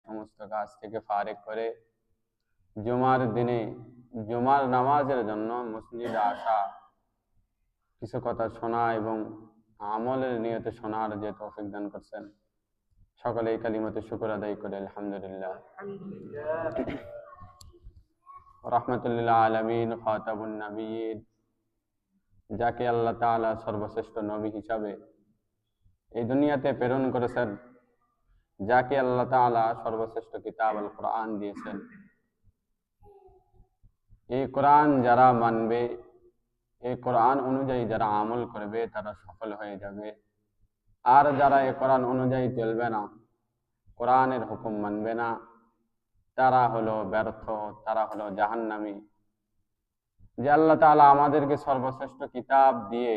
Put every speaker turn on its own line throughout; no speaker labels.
সমস্ত কাজ থেকে ফারেক করে জুমার দিনে জুমার নামাজের জন্য মসজিদে আসা, কিছু কথা শোনা এবং আমলের নিয়তে শোনার যে তৌফিক দান করছেন, সকলে এই কালিমাতে শুকর আদায় করে আলহামদুলিল্লাহ। রাহমাতুল্লিল আলামিন, খাতাবুন নবিয়্যিন, যাকে আল্লাহ তাআলা সর্বশ্রেষ্ঠ নবী হিসাবে এই দুনিয়াতে প্রেরণ করেছেন, যাকে আল্লাহ তাআলা সর্বশ্রেষ্ঠ কিতাব আল কোরআন দিয়েছেন। এই কোরআন যারা মানবে, এই কোরআন অনুযায়ী যারা আমল করবে, তারা সফল হয়ে যাবে। আর যারা এই কোরআন অনুযায়ী চলবে না, কোরআনের হুকুম মানবে না, তারা হলো ব্যর্থ, তারা হলো জাহান্নামী। যে আল্লাহ তাআলা আমাদেরকে সর্বশ্রেষ্ঠ কিতাব দিয়ে,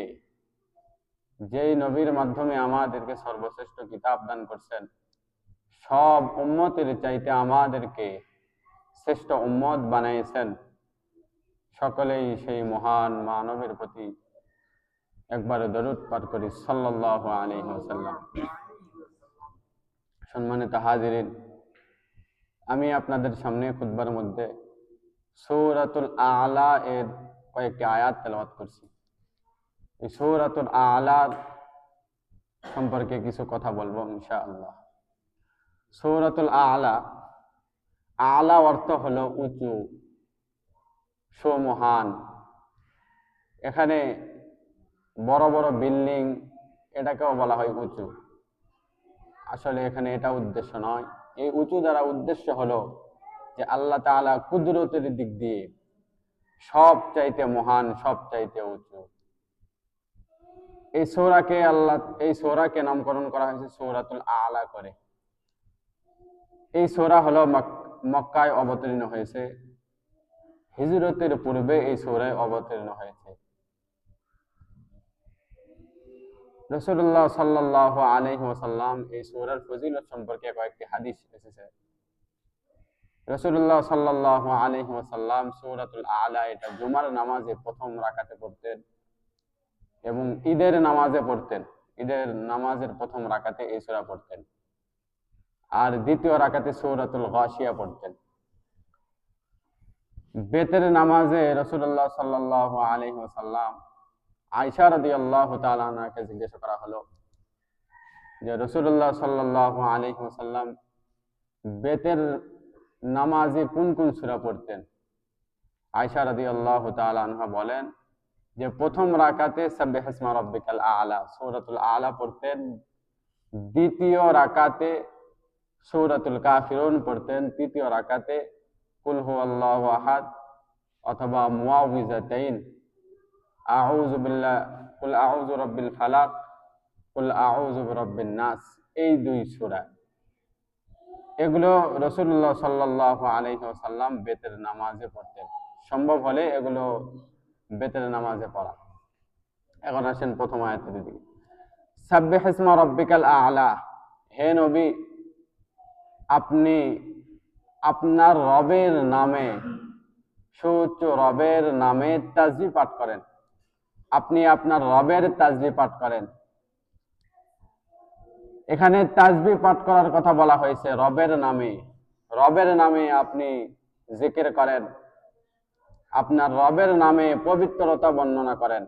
যেই নবীর মাধ্যমে আমাদেরকে সর্বশ্রেষ্ঠ কিতাব দান করছেন, সব উম্মতের চাইতে আমাদেরকে শ্রেষ্ঠ উম্মত বানিয়েছেন, সকলেই সেই মহান মানবের প্রতি একবার দরুদ পাঠ করি সাল্লাল্লাহু আলাইহি ওয়াসাল্লাম। সম্মানিত হাজিরিন, আমি আপনাদের সামনে খুতবার মধ্যে সূরাতুল আ'লা এর কয়েকটি আয়াত তেলাওয়াত করছি। এই সূরাতুল আ'লার সম্পর্কে কিছু কথা বলবো ইনশাআল্লাহ। সূরাতুল আ'লা, আ'লা অর্থ হলো উঁচু, সুমহান। এখানে বড় বড় বিল্ডিং, এটাকেও বলা হয় উঁচু। আসলে এখানে এটা উদ্দেশ্য নয়। এই উঁচু দ্বারা উদ্দেশ্য হলো যে আল্লাহ তাআলা কুদরতের দিক দিয়ে সব চাইতে মহান, সব চাইতে উঁচু। এই সূরাকে নামকরণ করা হয়েছে সূরাতুল আ'লা করে। এই সূরা হলো মক্কায় অবতীর্ণ হয়েছে, হিজরতের পূর্বে এই সূরায় অবতীর্ণ হয়েছে। রাসূলুল্লাহ সাল্লাল্লাহু আলাইহি ওয়াসাল্লাম এই সূরার ফজিলত সম্পর্কে কয়েকটি হাদিস এসেছে। রাসূলুল্লাহ সাল্লাল্লাহু আলাইহি ওয়াসাল্লাম সূরাতুল আ'লা এটা জুমার নামাজে প্রথম রাকাতে পড়তেন এবং ঈদের নামাজে পড়তেন। ঈদের নামাজের প্রথম রাকাতে এই সূরা পড়তেন, আর দ্বিতীয় রাকাতে সূরাতুল গাশিয়া পড়তেন। বেতের নামাজে রাসূলুল্লাহ সাল্লাল্লাহু আলাইহি ওয়াসাল্লাম আয়েশা রাদিয়াল্লাহু তাআলা আনহাকে জিজ্ঞাসা করা হলো যে রাসূলুল্লাহ সাল্লাল্লাহু আলাইহি ওয়াসাল্লাম বেতের নামাজে কোন কোন সূরা পড়তেন। আয়েশা রাদিয়াল্লাহু তাআলা আনহা বলেন যে প্রথম রাকাতে সাব্বিহিসমা রাব্বিকাল আ'লা সূরাতুল আ'লা পড়তেন, দ্বিতীয় রাকাতে সূরাতুল কাফিরুন পড়তেন, তৃতীয় রাকাতে কুল হুয়াল্লাহু আহাদ অথবা মুআউযিজাতাইন, আউযু বিল্লাহ, কুল আউযু রাব্বিল ফালাক, কুল আউযু বিরাব্বিন নাস, এই দুই সূরা। এগুলো রাসূলুল্লাহ সাল্লাল্লাহু আলাইহি ওয়াসাল্লাম বেতের নামাজে পড়তেন। সম্ভব হলে এগুলো বেতের নামাজে পড়া। এখন আসেন প্রথম আয়াতের দিকে। সাব্বিহিসমা রাব্বিকাল আ'লা, হে নবী, আপনি আপনার রবের নামে, সুউচ্চ রবের নামে তাসবিহ পাঠ করেন। আপনি আপনার রবের তাসবিহ পাঠ করেন। এখানে তাসবিহ পাঠ করার কথা বলা হয়েছে রবের নামে। রবের নামে আপনি জিকির করেন, আপনার রবের নামে পবিত্রতা বর্ণনা করেন।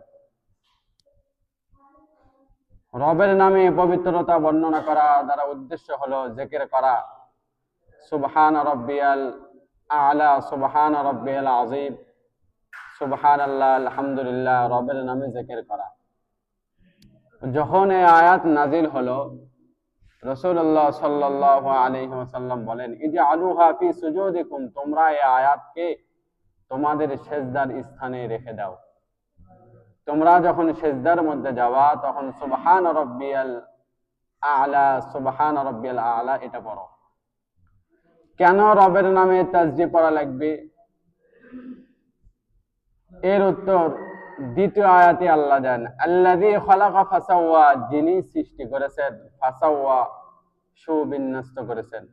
রবের নামে পবিত্রতা বর্ণনা করা দ্বারা উদ্দেশ্য হলো জিকির করা সুবহান রাব্বিয়াল আ'লা, সুবহান রাব্বিয়াল আযীম, সুবহানাল্লাহ, আলহামদুলিল্লাহ, রবের নামে জিকির করা। যখন এই আয়াত নাজিল হলো, রাসূলুল্লাহ সাল্লাল্লাহু আলাইহি ওয়াসাল্লাম বলেন ইজআলুহা ফি সুজুদিকুম, তোমরা এই আয়াতকে তোমাদের সিজদার স্থানে রেখে দাও। তোমরা যখন সিজদার মধ্যে যাওয়া তখন সুবহান রাব্বিয়াল আ'লা, সুবহান রাব্বিয়াল আ'লা এটা পড়ো। কেন রবের নামে তাসবিহ পড়া লাগবে? এর উত্তর দ্বিতীয় আয়াতে আল্লাহ দেন, আল্লাযী খালাকা ফাসাওয়া, যিনি সৃষ্টি করেছেন, ফাসাওয়া সুবিন্যস্ত করেছেন,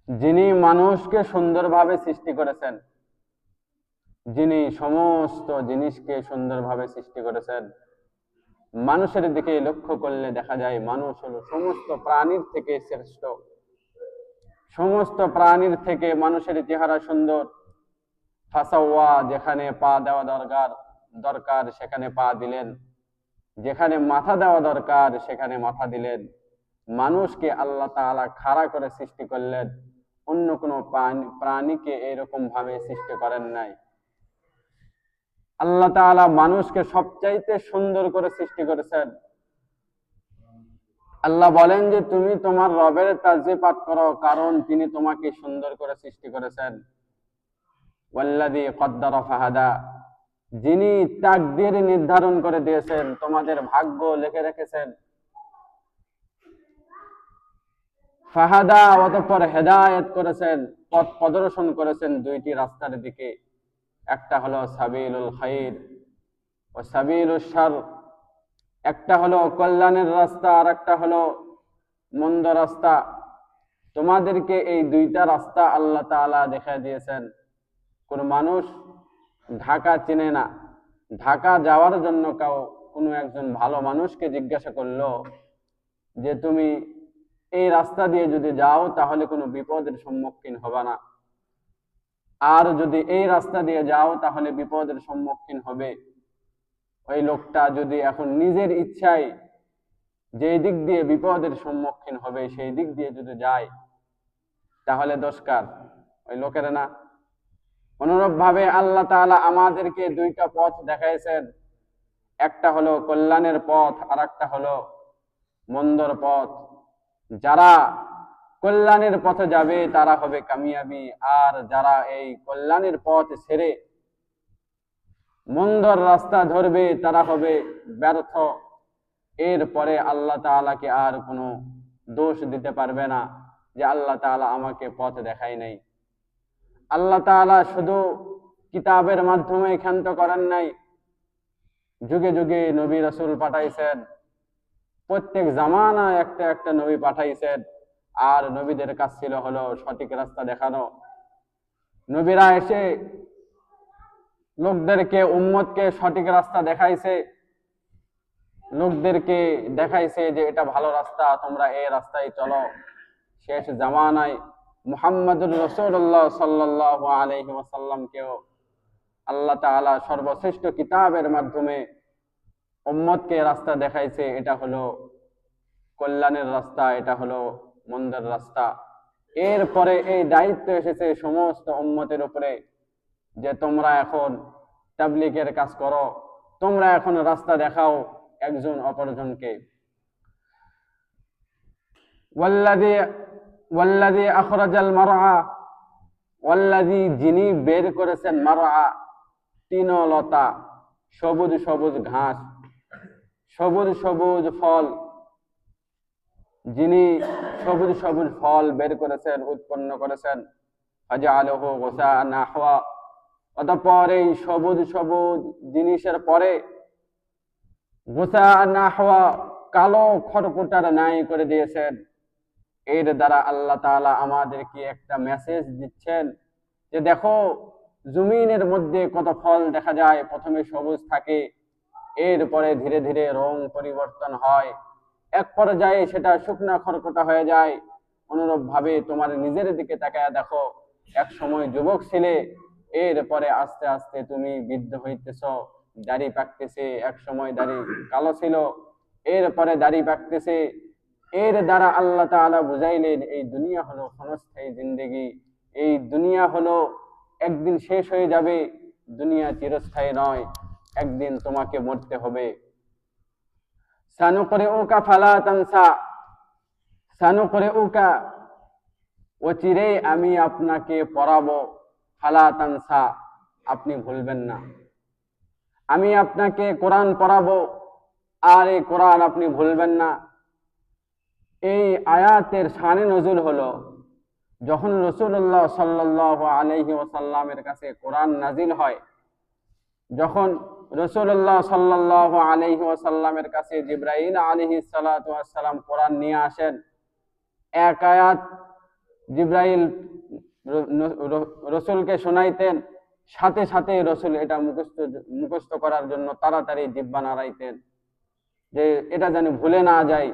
যিনি মানুষকে সুন্দরভাবে সৃষ্টি করেছেন, যিনি সমস্ত জিনিসকে সুন্দরভাবে সৃষ্টি করেছেন। মানুষের দিকে লক্ষ্য করলে দেখা যায় মানুষ হলো সমস্ত প্রাণীর থেকে শ্রেষ্ঠ। সমস্ত প্রাণীর থেকে মানুষের চেহারা সুন্দর। ফাসাওয়া, যেখানে পা দেওয়া দরকার সেখানে পা দিলেন, যেখানে মাথা দেওয়া দরকার সেখানে মাথা দিলেন। মানুষকে আল্লাহ তাআলা খাড়া করে সৃষ্টি করলেন, অন্য কোনো প্রাণীকে এরকম ভাবে সৃষ্টি করেন নাই। আল্লাহ তাআলা মানুষকে সবচাইতে সুন্দর করে সৃষ্টি করেছেন। আল্লাহ বলেন যে তুমি তোমার রবের তাসবিহ পাঠ করো, কারণ তিনি তোমাকে সুন্দর করে সৃষ্টি করেছেন। ওয়াল্লাযী কদ্দারা ফাহাদা, যিনি তাকদীর নির্ধারণ করে দিয়েছেন, তোমাদের ভাগ্য লিখে রেখেছেন। ফাহাদা, অতঃপর হেদায়েত করেছেন, পথ প্রদর্শন করেছেন দুইটি রাস্তার দিকে। একটা হলো সাবিলুল খাইর ও সাবিলুশ শার, একটা হলো কল্যাণের রাস্তা আর একটা হলো মন্দ রাস্তা। তোমাদেরকে এই দুইটা রাস্তা আল্লাহ তাআলা দেখায় দিয়েছেন। কোন মানুষ ঢাকা চেনে না, ঢাকা যাওয়ার জন্য কোনো একজন ভালো মানুষকে জিজ্ঞাসা করলো যে তুমি এই রাস্তা দিয়ে যদি যাও তাহলে কোনো বিপদের সম্মুখীন হবে না, আর যদি এই রাস্তা দিয়ে যাও তাহলে বিপদের সম্মুখীন হবে। ওই লোকটা যদি এখন নিজের ইচ্ছায় যেই দিক দিয়ে বিপদের সম্মুখীন হবে সেই দিক দিয়ে যদি যায় তাহলে দোষকার ওই লোকের না। অনুরূপ ভাবে আল্লাহ তাআলা আমাদেরকে দুইটা পথ দেখাইছেন, একটা হলো কল্যাণের পথ আর একটা হলো মন্দর পথ। যারা কল্যাণের পথে যাবে তারা হবে কামিয়াবি, আর যারা এই কল্যাণের পথ ছেড়ে মন্দর রাস্তা ধরবে তারা হবে ব্যর্থ। এরপরে আল্লাহ তাআলাকে আর কোনো দোষ দিতে পারবে না যে আল্লাহ তাআলা আমাকে পথ দেখায় নাই। আল্লাহ তাআলা শুধু কিতাবের মাধ্যমে ক্ষান্ত করেন নাই, যুগে যুগে নবী রাসূল পাঠাইছেন, প্রত্যেক জামানায় একটা একটা নবী পাঠাইছেন, আর নবীদের কাজ ছিল হলো সঠিক রাস্তা দেখানো। নবীরা এসে লোকদেরকে, উম্মতকে সঠিক রাস্তা দেখাইছে, লোকদেরকে দেখাইছে যে এটা ভালো রাস্তা, তোমরা এই রাস্তায় চলো। শেষ জামানায় মুহাম্মদুর রাসূলুল্লাহ সাল্লাল্লাহু আলাইহি ওয়াসাল্লামকেও আল্লাহ তাআলা সর্বশ্রেষ্ঠ কিতাবের মাধ্যমে উম্মতকে রাস্তা দেখাইছে, এটা হলো কল্যাণের রাস্তা, এটা হলো মন্দের রাস্তা। এরপরে এই দায়িত্ব এসেছে সমস্ত উম্মতের উপরে যে তোমরা এখন তাবলীগের কাজ করো, তোমরা এখন রাস্তা দেখাও একজন অপরজনকে। ওয়াল্লাযী আখরাজাল মারআ, ওয়াল্লাযী, যিনি বের করেছেন মারআ, তৃণলতা, সবুজ সবুজ ঘাস, সবুজ সবুজ ফল, যিনি সবুজ সবুজ ফল বের করেছেন, উৎপন্ন করেছেন। ফাজআলাহু গুসাআন আহওয়া, অতঃপর এই সবুজ সবুজ জিনিসের পরে গুসাআন আহওয়া, কালো খড়কুটার ন্যায় করে দিয়েছেন। এর দ্বারা আল্লাহ তাআলা আমাদেরকে একটা মেসেজ দিচ্ছেন যে দেখো জমিনের মধ্যে কত ফল দেখা যায়, প্রথমে সবুজ থাকে, এরপরে ধীরে ধীরে রং পরিবর্তন হয়, এক পর্যায়ে সেটা শুকনা খড়কুটা হয়ে যায়। অনুরূপ ভাবে তোমার নিজের দিকে তাকায় দেখো, এক সময় যুবক ছিলে, এরপরে আস্তে আস্তে তুমি বৃদ্ধ হইতেছ, দাড়ি পাকতেছে, এক সময় দাড়ি কালো ছিল, এরপরে দাড়ি পাকতেছে। এর দ্বারা আল্লাহ তাআলা বুঝাইলেন এই দুনিয়া হলো ক্ষণস্থায়ী জিন্দেগি, এই দুনিয়া হলো একদিন শেষ হয়ে যাবে, দুনিয়া চিরস্থায়ী নয়, একদিন তোমাকে মরতে হবে। সানুকরিউকা ফালা তানসা, সানুকরিউকা, অচিরেই আমি আপনাকে পড়াবো, ফালা তানসা, আপনি ভুলবেন না। আমি আপনাকে কোরআন পড়াবো, আর এই কোরআন আপনি ভুলবেন না। এই আয়াতের শানে নজুল হলো যখন রাসূলুল্লাহ সাল্লাল্লাহু আলাইহি ওয়াসাল্লামের কাছে কোরআন নাজিল হয়। যখন রাসূলুল্লাহ সাল্লাল্লাহু আলাইহি ওয়াসাল্লামের কাছে জিবরাইল আলাইহিস সালাতু ওয়াস সালাম কোরআন নিয়ে আসেন, এক আয়াত জিবরাইল রাসূলকে শোনাইতেন, সাথে সাথে রাসূল এটা মুখস্থ করার জন্য তাড়াতাড়ি জিহ্বা নাড়াইতেন যে এটা যেন ভুলে না যায়।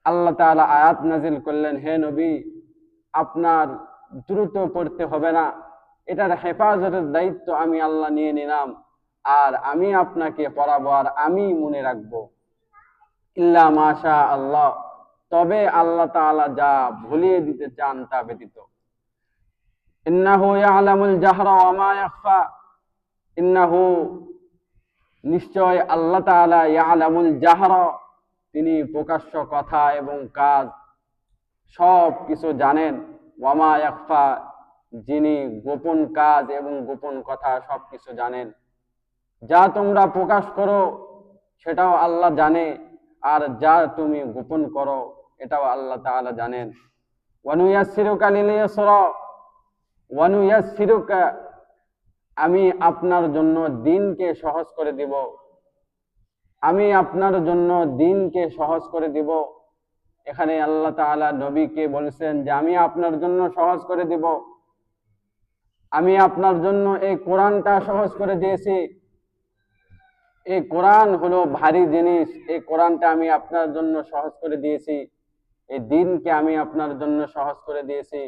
আল্লাহ তাআলা আয়াত নাজিল করলেন, হে নবী আপনার দ্রুত পড়তে হবে না, এটার হেফাজতের দায়িত্ব আমি আল্লাহ নিয়ে নিলাম, আর আমি আপনাকে পড়াবো আর আমি মনে রাখবো। ইল্লা মাশা আল্লাহ, তবে আল্লাহ তাআলা যা ভুলিয়ে দিতে চান তা ব্যতীত। ইন্নাহু ইয়ালামুল জাহরা ওয়া মা ইয়াখফা, ইন্নাহু নিশ্চয় আল্লাহ তাআলা ইয়ালামুল জাহরা, তিনি প্রকাশ্য কথা এবং কাজ সব কিছু জানেন, ওয়া মা ইয়াখফা, যিনি গোপন কাজ এবং গোপন কথা সব কিছু জানেন। যা তোমরা প্রকাশ করো সেটাও আল্লাহ জানে, আর যা তুমি গোপন করো এটাও আল্লাহ তাআলা জানেন। ওয়ানুয়াসসিরুকা লিল ইউসরা, ওয়ানুয়াসসিরুকা, আমি আপনার জন্য দিনকে সহজ করে দিব, আমি আপনার জন্য দিনকে সহজ করে দিব। এখানে আল্লাহ তাআলা নবীকে বলেছেন যে আমি আপনার জন্য সহজ করে দিব, আমি আপনার জন্য এই কোরআনটা সহজ করে দিয়েছি। এই কোরআন হলো ভারী জিনিস, এই কোরআনটা আমি আপনার জন্য সহজ করে দিয়েছি, এই দিনকে আমি আপনার জন্য সহজ করে দিয়েছি।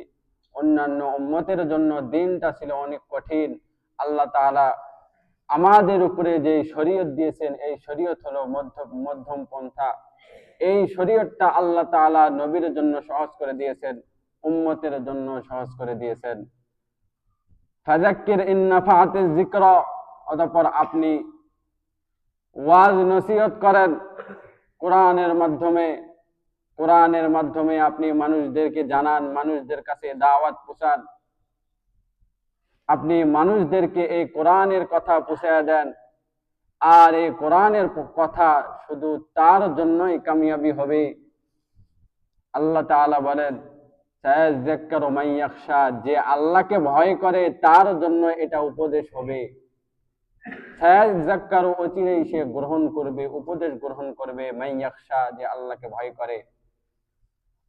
অন্যান্য উম্মতের জন্য দিনটা ছিল অনেক কঠিন। আল্লাহ তাআলা আমাদের উপরে যে শরীয়ত দিয়েছেন, এই শরীয়ত হলো মধ্যম পন্থা। এই শরীয়তটা আল্লাহ তাআলা নবীর জন্য সহজ করে দিয়েছেন, উম্মতের জন্য সহজ করে দিয়েছেন। ফাযাক্কির ইন নাফাআতিয যিকরা, অতঃপর আপনি ওয়াজ নসিহত করেন কোরআনের মাধ্যমে, কোরআনের মাধ্যমে আপনি মানুষদেরকে জানান, মানুষদের কাছে দাওয়াত পৌঁছান, আপনি মানুষদেরকে এই কোরআনের কথা পৌঁছে দেন। আর এই কোরআনের কথা শুধু তার জন্যই কামিয়াবি হবে। আল্লাহ তাআলা বলেন সায়াযাক্কারু মান ইয়াখশা, যে আল্লাহকে ভয় করে তার জন্য এটা উপদেশ হবে। সায়াযাক্কারু, অচিরেই সে গ্রহণ করবে, উপদেশ গ্রহণ করবে। মান ইয়াখশা, যে আল্লাহকে ভয় করে।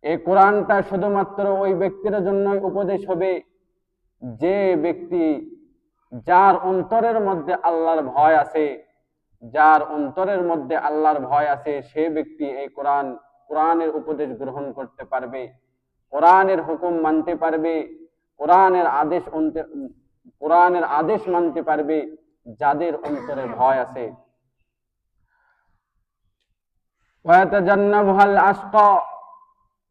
এই কোরআনটা শুধুমাত্র ওই ব্যক্তির জন্যই উপদেশ হবে যে ব্যক্তি, যার অন্তরের মধ্যে আল্লাহর ভয় আছে, যার অন্তরের মধ্যে আল্লাহর ভয় আছে, সে ব্যক্তি এই কোরআনের উপদেশ গ্রহণ করতে পারবে, কোরআনের হুকুম মানতে পারবে, কোরআনের আদেশ মানতে পারবে, যাদের অন্তরে ভয় আছে। ওয়ায়াতাজান্নাবুহাল আশকা,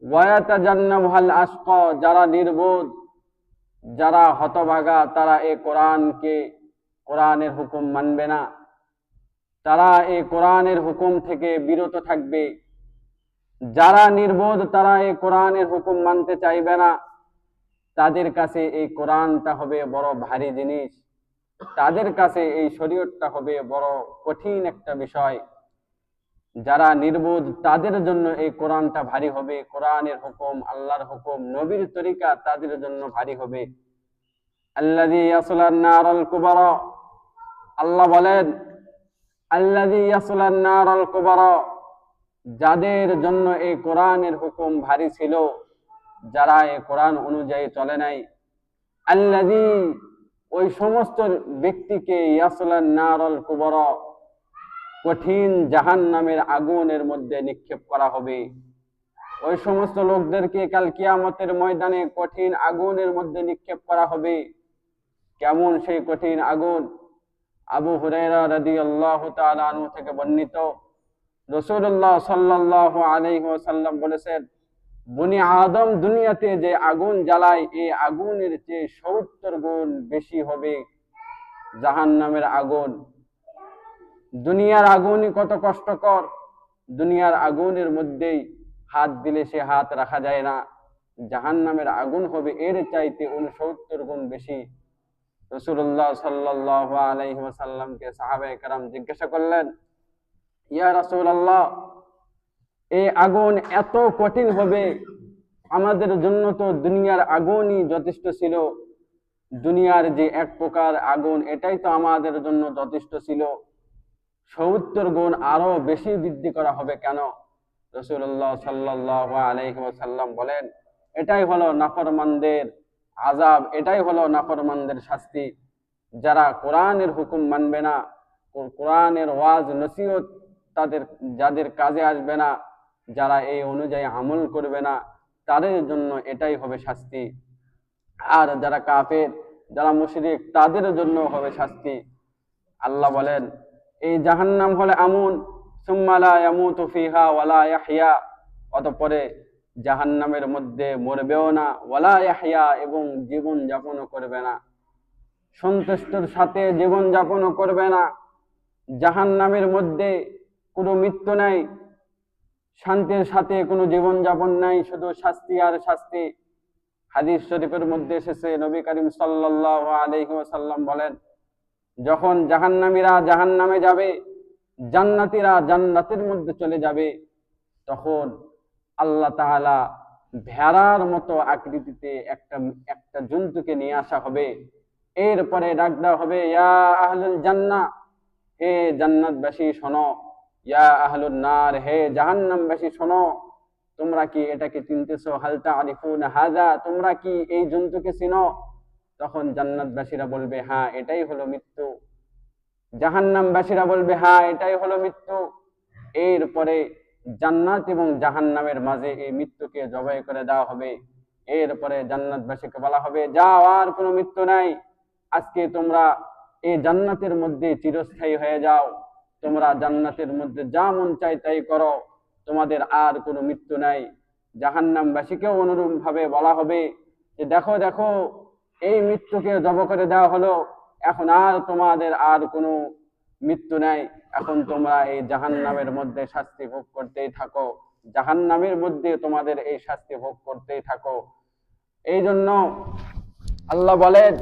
ওয়ায়াতাজান্নাবুহাল আশকা, যারা নির্বোধ, যারা হতভাগা, তারা এই কোরআনের হুকুম মানবে না, তারা এই কোরআনের হুকুম থেকে বিরত থাকবে। যারা নির্বোধ, তারা এই কোরআনের হুকুম মানতে চাইবে না, তাদের কাছে এই কোরআনটা হবে বড় ভারী জিনিস, তাদের কাছে এই শরীয়তটা হবে বড় কঠিন একটা বিষয়। যারা নির্বোধ তাদের জন্য এই কোরআনটা ভারী হবে, কোরআনের হুকুম, আল্লাহর হুকুম, নবীর তরিকা তাদের জন্য ভারী হবে। আল্লাযী ইয়াসলান নারাল কুবরা, আল্লাহ বলেন আল্লাযী ইয়াসলান নারাল কুবরা, যাদের জন্য এই কোরআনের হুকুম ভারী ছিল, যারা এই কোরআন অনুযায়ী চলে নাই। আল্লাযী, ওই সমস্ত ব্যক্তিকে, ইয়াসলান নারাল কুবরা, কঠিন জাহান্নামের আগুনের মধ্যে নিক্ষেপ করা হবে। ওই সমস্ত লোকদেরকে কাল কিয়ামতের ময়দানে কঠিন আগুনের মধ্যে নিক্ষেপ করা হবে। কেমন সেই কঠিন আগুন? আবু হুরায়রা রাদিয়াল্লাহু তাআলা আনহু থেকে বর্ণিত, রাসূলুল্লাহ সাল্লাল্লাহু আলাইহি ওয়াসাল্লাম বলেছেন, বনি আদম দুনিয়াতে যে আগুন জ্বালায়, এই আগুনের চেয়ে 70 গুণ বেশি হবে জাহান্নামের আগুন। দুনিয়ার আগুনই কত কষ্টকর, দুনিয়ার আগুনের মধ্যেই হাত দিলে সে হাত রাখা যায় না, জাহান্নামের আগুন হবে এর চাইতে 69 গুণ বেশি। রাসূলুল্লাহ সাল্লাল্লাহু আলাইহি ওয়াসাল্লামকে সাহাবায়ে কেরাম জিজ্ঞাসা করলেন, ইয়া রাসূলুল্লাহ, এই আগুন এত কঠিন হবে, আমাদের জন্য তো দুনিয়ার আগুনই যথেষ্ট ছিল, দুনিয়ার যে এক প্রকার আগুন এটাই তো আমাদের জন্য যথেষ্ট ছিল, 70 গুণ আরো বেশি বৃদ্ধি করা হবে কেন? রাসূলুল্লাহ সাল্লাল্লাহু আলাইহি ওয়াসাল্লাম বলেন, এটাই হলো নাফরমানদের আযাব, এটাই হলো নাফরমানদের শাস্তি। যারা কোরআনের হুকুম মানবে না, কোরআনের ওয়াজ নসিহত যাদের কাজে আসবে না, যারা এই অনুযায়ী আমল করবে না, তাদের জন্য এটাই হবে শাস্তি। আর যারা কাফের, যারা মুশরিক, তাদের জন্য হবে শাস্তি। আল্লাহ বলেন এই জাহান্নাম হলে আমুন সুম্মা লা ইয়ামুতু ফিহা ওয়ালা ইয়াহইয়া, অতঃপরে জাহান্নামের মধ্যে মরবেও না, ওয়ালা ইয়াহইয়া, এবং জীবন যাপনও করবে না, সন্তুষ্টর সাথে জীবন যাপনও করবে না। জাহান্নামের মধ্যে কোনো মৃত্যু নাই, শান্তির সাথে কোনো জীবন যাপন নাই, শুধু শাস্তি আর শাস্তি। হাদিস শরীফের মধ্যে এসেছে, নবী করিম সাল্লাল্লাহু আলাইহি ওয়াসাল্লাম বলেন, যখন জাহান্নামীরা জাহান্নামে যাবে, জান্নাতীরা জান্নাতের মধ্যে চলে যাবে, তখন আল্লাহ তাআলা ভেড়ার মতো আকৃতিতে একটা জন্তুকে নিয়ে আসা হবে। এরপরে ডাক দেওয়া হবে, ইয়া আহলুল জান্নাহ, হে জান্নাতবাসী শোনো, ইয়া আহলুন নার, হে জাহান্নামবাসী শোনো, তোমরা কি এটাকে চিনতেছো? হাল তা'রিফুনা হাযা, তোমরা কি এই জন্তুকে চিনো? তখন জান্নাতবাসীরা বলবে, হ্যাঁ এটাই হলো মৃত্যু। জাহান্নামবাসীরা বলবে, হ্যাঁ এটাই হলো মৃত্যু। এরপরে জান্নাত এবং জাহান্নামের মাঝে এই মৃত্যুকে জবাই করে দেওয়া হবে। এরপরে জান্নাতবাসীকে বলা হবে, যাও, আর কোনো মৃত্যু নাই, আজকে তোমরা এই জান্নাতের মধ্যে চিরস্থায়ী হয়ে যাও, তোমরা জান্নাতের মধ্যে যা মন চাই তাই করো, তোমাদের আর কোনো মৃত্যু নাই। জাহান্নামবাসীকেও অনুরূপ ভাবে বলা হবে যে দেখো দেখো, এই মৃত্যুকে জব করে দেওয়া হলো, এখন আর তোমাদের আর কোনো মৃত্যু নাই, এখন তোমরা এই জাহান্নামের মধ্যে শাস্তি ভোগ করতেই থাকো, জাহান্নামের মধ্যে তোমাদের এই শাস্তি ভোগ করতেই থাকো। এই জন্য আল্লাহ বলেন,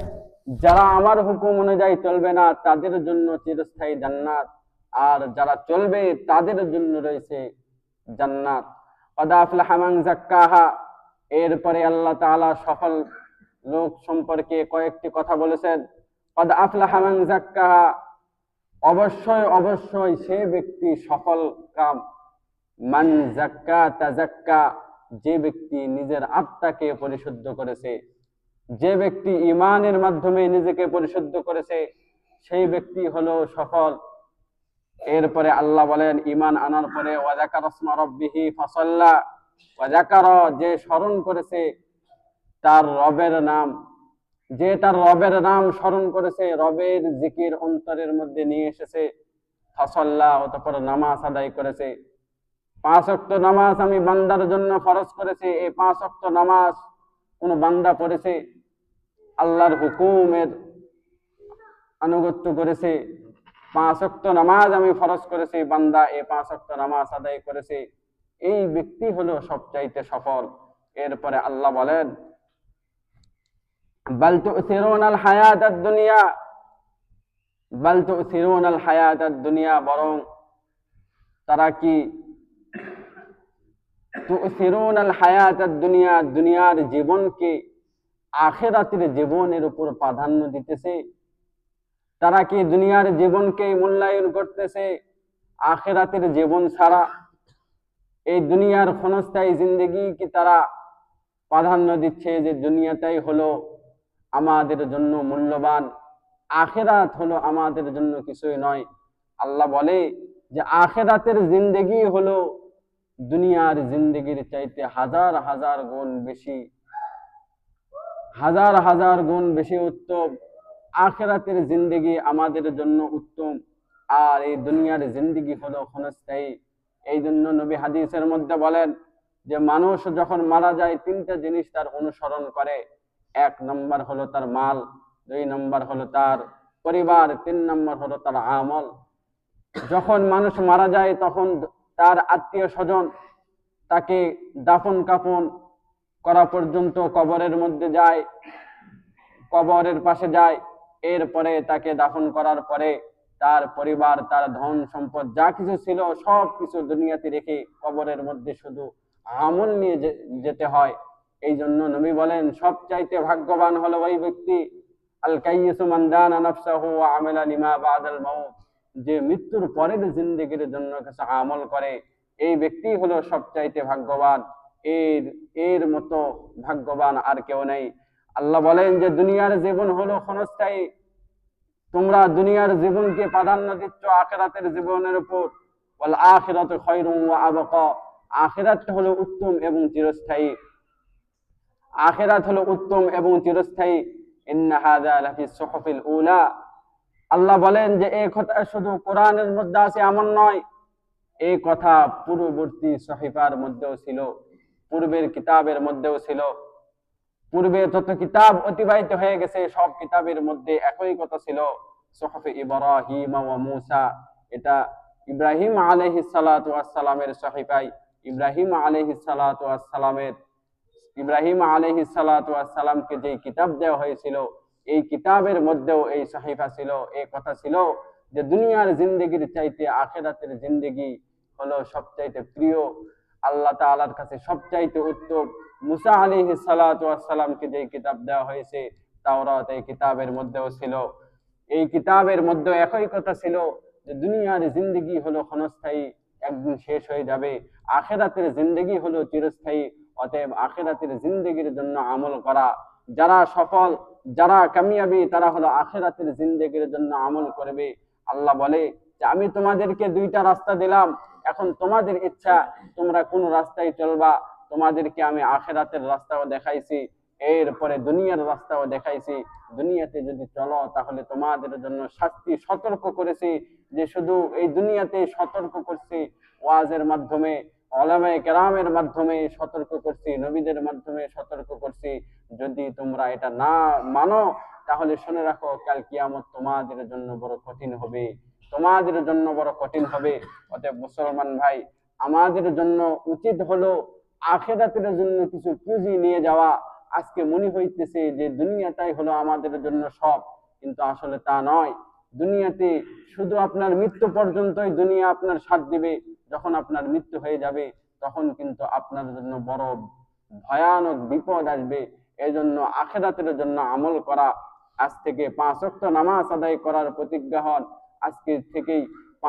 যারা আমার হুকুম অনুযায়ী চলবে না তাদের জন্য চিরস্থায়ী জান্নাত, আর যারা চলবে তাদের জন্য রয়েছে জান্নাত। ক্বাদ আফলাহা মান যাক্কাহা, এরপরে আল্লাহ তাআলা সফল লোক সম্পর্কে কয়েকটি কথা বলেছেন। ক্বাদ আফলাহা মান যাক্কাহা, অবশ্যই অবশ্যই সে ব্যক্তি সফল কাম। মান যাক্কা তাযাক্কা, যে ব্যক্তি নিজের আত্মাকে পরিশুদ্ধ করেছে, যে ব্যক্তি ঈমানের মাধ্যমে নিজেকে পরিশুদ্ধ করেছে, সেই ব্যক্তি হলো সফল। এরপরে আল্লাহ বলেন, ঈমান আনার পরে ওয়া যাকারা ইসমা রাব্বিহি ফাসাল্লা, ওয়া যাকারা, যে স্মরণ করেছে তার রবের নাম, যে তার রবের নাম স্মরণ করেছে, রবের জিকির অন্তরের মধ্যে নিয়ে এসেছে, ফাসাল্লা, অতঃপর নামাজ আদায় করেছে। 5 ওয়াক্ত নামাজ আমি বান্দার জন্য ফরজ করেছি, এই 5 ওয়াক্ত নামাজ কোন বান্দা পড়েছে, আল্লাহর হুকুমের আনুগত্য করেছে, 5 ওয়াক্ত নামাজ আমি ফরজ করেছি, বান্দা এই 5 ওয়াক্ত নামাজ আদায় করেছে, এই ব্যক্তি হলো সবচাইতে সফল। এরপরে আল্লাহ বলেন, বাল তু'সিরুনাল হায়াতাদ দুনিয়া, বাল তু'সিরুনাল হায়াতাদ দুনিয়া, বরং তারা কি তু'সিরুনাল হায়াতাদ দুনিয়া, দুনিয়ার জীবনকে আখিরাতের জীবনের উপর প্রাধান্য দিতেছে। তারা কি দুনিয়ার জীবনকে মূল্যায়ন করতেছে আখিরাতের জীবন ছাড়া? এই দুনিয়ার ক্ষণস্থায়ী জিন্দেগি কি তারা প্রাধান্য দিচ্ছে যে দুনিয়াটাই হলো আমাদের জন্য মূল্যবান, আখিরাত হলো আমাদের জন্য কিছুই নয়? আল্লাহ বলে যে আখিরাতের জিন্দেগি হলো দুনিয়ার জিন্দেগির চাইতে হাজার হাজার গুণ বেশি, হাজার হাজার গুণ বেশি উত্তম। আখিরাতের জিন্দেগি আমাদের জন্য উত্তম, আর এই দুনিয়ার জিন্দেগি হলো ক্ষণস্থায়ী। এই জন্য নবী হাদিসের মধ্যে বলেন যে মানুষ যখন মারা যায় 3টা জিনিস তার অনুসরণ করে। 1 নম্বর হলো তার মাল, 2 নম্বর হলো তার পরিবার, 3 নম্বর হলো তার আমল। যখন মানুষ মারা যায় তখন তার আত্মীয় স্বজন তাকে দাফন কাফন করা পর্যন্ত কবরের মধ্যে যায়, কবরের পাশে যায়। এরপরে তাকে দাফন করার পরে তার পরিবার, তার ধন সম্পদ যা কিছু ছিল সব কিছু দুনিয়াতে রেখে কবরের মধ্যে শুধু আমল নিয়ে যেতে হয়। এই জন্য নবী বলেন সবচাইতে ভাগ্যবান হলো ওই ব্যক্তি, আল কাইয়িসু মান দানা নাফসাহু ওয়া আমিলা লিমা বাদাল মাউত, যে মৃত্যুর পরের জিন্দেগির জন্য কিছু আমল করে, এই ব্যক্তি হলো সবচাইতে ভাগ্যবান। এর মতো ভাগ্যবান আর কেউ নেই। আল্লাহ বলেন যে দুনিয়ার জীবন হলো ক্ষণস্থায়ী, তোমরা দুনিয়ার জীবনকে প্রাধান্য দিচ্ছ আখিরাতের জীবনের উপর। ওয়াল আখিরাতু খায়রুন ওয়া আবকা, আখিরাত হলো উত্তম এবং চিরস্থায়ী। আখিরাত হলো উত্তম এবং চিরস্থায়ী। ইন্না হাযা লাফি সুহুফিল উলা। আল্লাহ বলেন যে এই কথা শুধু কোরআনের মধ্যে আছে এমন নয়, এই কথা পূর্ববর্তী সহিফার মধ্যেও ছিল, পূর্বের কিতাবের মধ্যেও ছিল। পূর্বে যত কিতাব অতিবাহিত হয়ে গেছে সব কিতাবের মধ্যে একই কথা ছিল। সুহুফে ইব্রাহিম ওয়া মূসা, এটা ইব্রাহিম আলাইহিস সালাতু ওয়াস সালামের সহিফায় ইব্রাহিম আলাইহিস সালাতু ওয়াস সালামের ইব্রাহিম আলাইহিস সালাতু ওয়াস সালামকে যে কিতাব দেওয়া হয়েছিল, এই কিতাবের মধ্যেও এই সহিফা ছিল, এই কথা ছিল যে দুনিয়ার জিন্দেগির চাইতে আখিরাতের জিন্দেগি হলো সবচাইতে প্রিয়, আল্লাহ তাআলার কাছে সবচাইতে উত্তম। মুসা আলাইহিস সালাতু ওয়াস সালামকে যে কিতাব দেওয়া হয়েছে তাওরাত, এই কিতাবের মধ্যেও ছিল। এই কিতাবের মধ্যে একই কথা ছিল যে দুনিয়ার জিন্দেগি হলো ক্ষণস্থায়ী, একদিন শেষ হয়ে যাবে। আখিরাতের জিন্দেগি হলো চিরস্থায়ী। অতএব আখিরাতের জিন্দেগির জন্য আমল করা, যারা সফল, যারা কামিয়াবি, তারা হলো আখিরাতের জিন্দেগির জন্য আমল করবে। আল্লাহ বলে যে আমি তোমাদেরকে দুইটা রাস্তা দিলাম, এখন তোমাদের ইচ্ছা তোমরা কোন রাস্তায় চলবা। তোমাদেরকে আমি আখিরাতের রাস্তাও দেখাইছি, এরপরে দুনিয়ার রাস্তাও দেখাইছি। দুনিয়াতে যদি চলো তাহলে তোমাদের জন্য শাস্তি সতর্ক করেছি, যে শুধু এই দুনিয়াতে সতর্ক করছি, ওয়াজের মাধ্যমে, উলামায়ে কেরামের মাধ্যমে সতর্ক করছি, নবীদের মাধ্যমে সতর্ক করছি। যদি তোমরা এটা না মানো তাহলে শুনে রাখো, কাল কিয়ামত তোমাদের জন্য বড় কঠিন হবে, তোমাদের জন্য বড় কঠিন হবে। অতএব মুসলমান ভাই, আমাদের জন্য উচিত হলো আখিরাতের জন্য কিছু পুঁজি নিয়ে যাওয়া। আজকে মনে হইতেছে যে দুনিয়াটাই হলো আমাদের জন্য সব, কিন্তু আসলে তা নয়। দুনিয়াতে শুধু আপনার মৃত্যু পর্যন্তই দুনিয়া আপনার সাথ দিবে। যখন আপনার মৃত্যু হয়ে যাবে তখন কিন্তু আপনার জন্য বড় ভয়ানক বিপদ আসবে। এই জন্য আখিরাতের জন্য আমল করা। আজ থেকে 5 ওয়াক্ত নামাজ আদায় করার প্রতিজ্ঞা হন, আজকে থেকেই